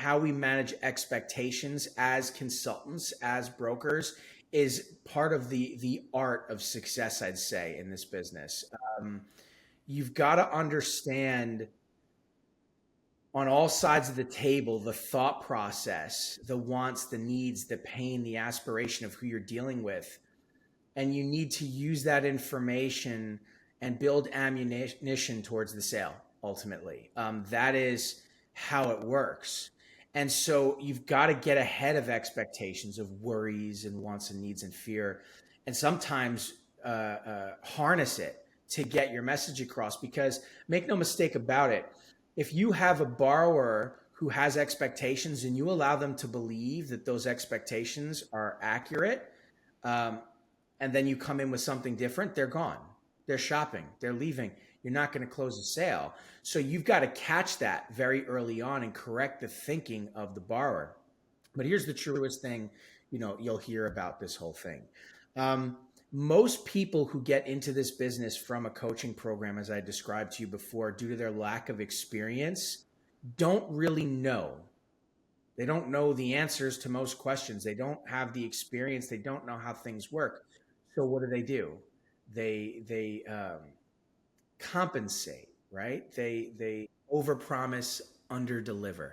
how we manage expectations as consultants, as brokers, is part of the art of success, I'd say, in this business. Um, you've got to understand on all sides of the table the thought process, the wants, the needs, the pain, the aspiration of who you're dealing with. And you need to use that information and build ammunition towards the sale ultimately. That is how it works. And so you've got to get ahead of expectations of worries and wants and needs and fear, and sometimes harness it to get your message across. Because make no mistake about it, if you have a borrower who has expectations and you allow them to believe that those expectations are accurate, um, and then you come in with something different, they're gone. They're shopping, they're leaving. You're not going to close a sale. So you've got to catch that very early on and correct the thinking of the borrower. But here's the truest thing, you'll hear about this whole thing. Um, Most people who get into this business from a coaching program, as I described to you before, due to their lack of experience, don't really know. They don't know the answers to most questions. They don't have the experience. They don't know how things work. So what do? They compensate, right? They overpromise, underdeliver,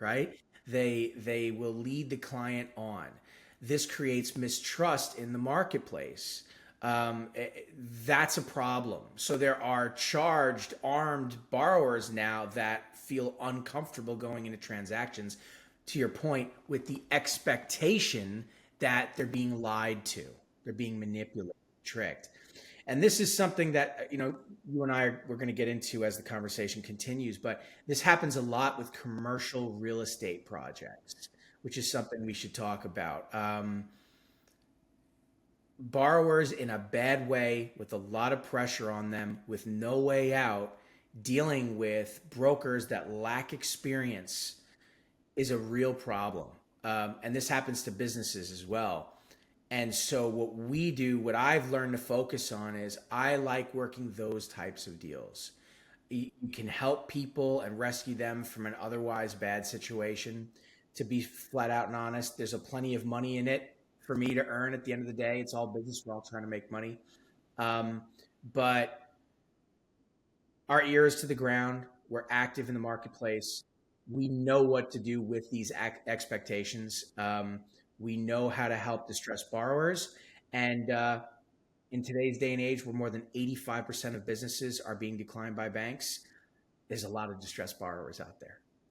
right? They will lead the client on. This creates mistrust in the marketplace. That's a problem. So there are charged, armed borrowers now that feel uncomfortable going into transactions, to your point, with the expectation that they're being lied to, they're being manipulated, tricked. And this is something that you and I we're going to get into as the conversation continues. But this happens a lot with commercial real estate projects, which is something we should talk about. Borrowers in a bad way, with a lot of pressure on them, with no way out, dealing with brokers that lack experience is a real problem. And this happens to businesses as well. And so what we do, what I've learned to focus on, is I like working those types of deals. You can help people and rescue them from an otherwise bad situation. To be flat out and honest, there's a plenty of money in it for me to earn at the end of the day. It's all business. We're all trying to make money. Um, but our ears to the ground. We're active in the marketplace. We know what to do with these expectations. We know how to help distressed borrowers. And in today's day and age, where more than 85% of businesses are being declined by banks, there's a lot of distressed borrowers out there.